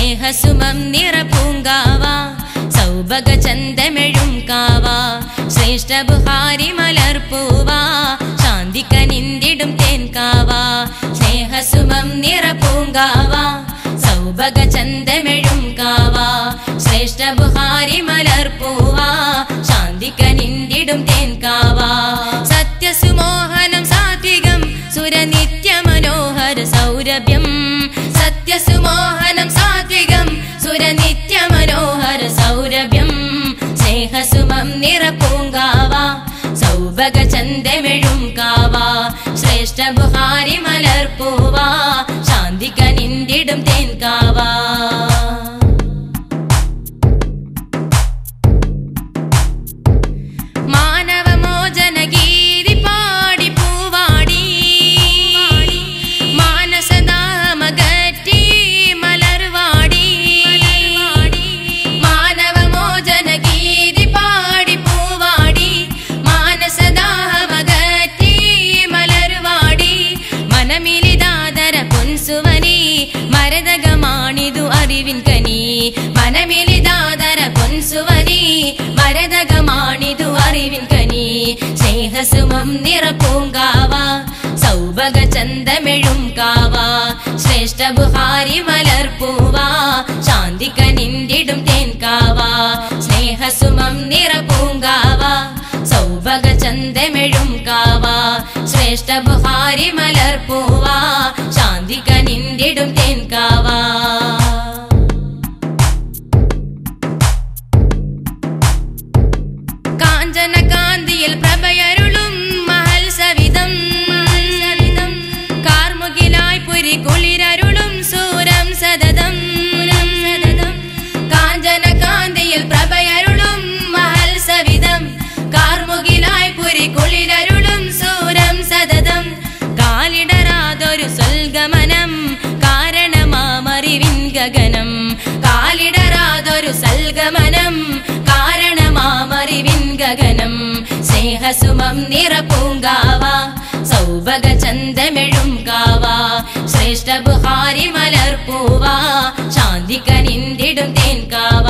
സ്നേഹസുമം നിറപൂങ്കാവ സൗഭഗ ചന്തമെഴും കാവ ശ്രേഷ്ഠ ബുഹാരി മലർപ്പൂവ ശാന്തിക്കനിന്തിടും തേൻകാവ സ്നേഹസുമം നിറപൂങ്കാവ സൗഭഗ ചന്തമെഴും കാവ ശ്രേഷ്ഠ ബുഹാരി മലർപ്പൂവ ശാന്തിക്കനിന്തിടും തേൻകാവ സത്യസുമോഹനം സാത്വികം സുരനിത്യ മനോഹര സൗരഭ്യം സത്യസുമോഹനം സാത്വികം സുരനിത്യ മനോഹര സൗരഭ്യം സ്നേഹസുമം നിറപൂങ്കാവ സൗഭഗ ചന്തമെഴും കാവ ശ്രേഷ്ഠ ബുഹാരി മലർപ്പൂവ ശാന്തിക്കനിന്തിടും തേൻകാവ മാനവമോചന ഗീതി പാടി പൂവാടി മാനസദാഹമകറ്റി മലർവാടി മാനവമോചന ഗീതി പാടി പൂവാടി മാനസദാഹമകറ്റി മലർവാടി മനമിലിതാദര പൊൻസുവനി മരതകമാണിതു അറിവിൻ കനി മനമിലിതാദര പൊൻസുവനി മരതകമാണിതു അറിവിൻ കനി സ്നേഹസുമം നിറപൂങ്കാവ സൗഭഗ ചന്തമെഴും കാവ ശ്രേഷ്ഠ ബുഹാരി മലർപ്പൂവ ശാന്തിക്കനിന്തിടും തേൻകാവ സ്നേഹസുമം നിറപൂങ്കാവ സൗഭഗ ചന്തമെഴും കാവ ശ്രേഷ്ഠ ബുഹാരി മലർപ്പൂവ ശാന്തിക്കനിന്തിടും തേൻകാവ കാഞ്ചനകാന്തിയിൽ പ്രഭയരുളും മഹൽ സവിധം കാർമുകിലായി പുരി കുളിരരുളും സൂരം സതതം കാഞ്ചനകാന്തിയിൽ പ്രഭയരുളും മഹൽ സവിധം കാർമുകിലായി പുരി കുളിരരുളും സൂരം സതതം കാലിടരാതൊരു സൽഗമനം കാരണമാമറിവിൻ ഗഗനം കാലിടരാതൊരു സൽഗമനം കാരണമാമറിവിൻ ഗഗനം സ്നേഹസുമം നിറപൂങ്കാവ സൗഭഗ ചന്തമെഴും കാവ ശ്രേഷ്ഠ ബുഹാരി മലർപ്പൂവ ശാന്തിക്കനിന്തിടും തേൻകാവ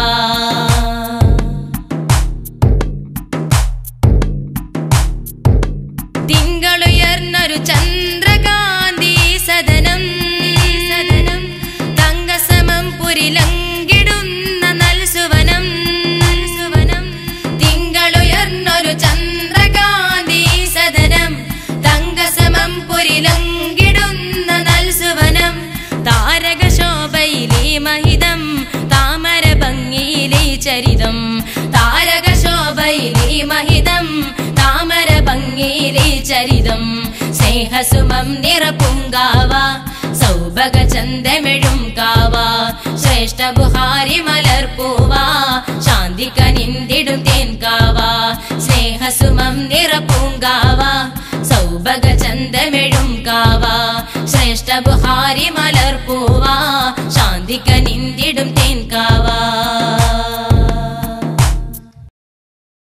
തിങ്കളുയർന്നൊരു ചന്ദ്രകാന്തി സദനം തങ്കസമം പുരിലങ്കിടുന്ന നൽസുവനം തിങ്കളുയർന്നൊരു ചന്ദ്രകാന്തി സദനം തങ്കസമം പുരിലങ്കിടുന്ന നൽസുവനം താരക ശോഭയിലേ മഹിതം താമര ഭംഗിയിലേ ചരിതം താരക ശോഭയിലേ മഹിതം താമര ഭംഗിയിലേ ചരിതം സ്നേഹസുമം നിറപൂങ്കാവ സൗഭഗ ചന്തമെഴും കാവ ശ്രേഷ്ഠ ബുഹാരി മലർപ്പൂവ ശാന്തിക്കനിന്തിടും തേൻകാവ സ്നേഹസുമം നിറപൂങ്കാവ സൗഭഗ ചന്തമെഴും കാവ ശ്രേഷ്ഠ ബുഹാരി മലർപ്പൂവ ശാന്തിക്കനിന്തിടും തേൻകാവ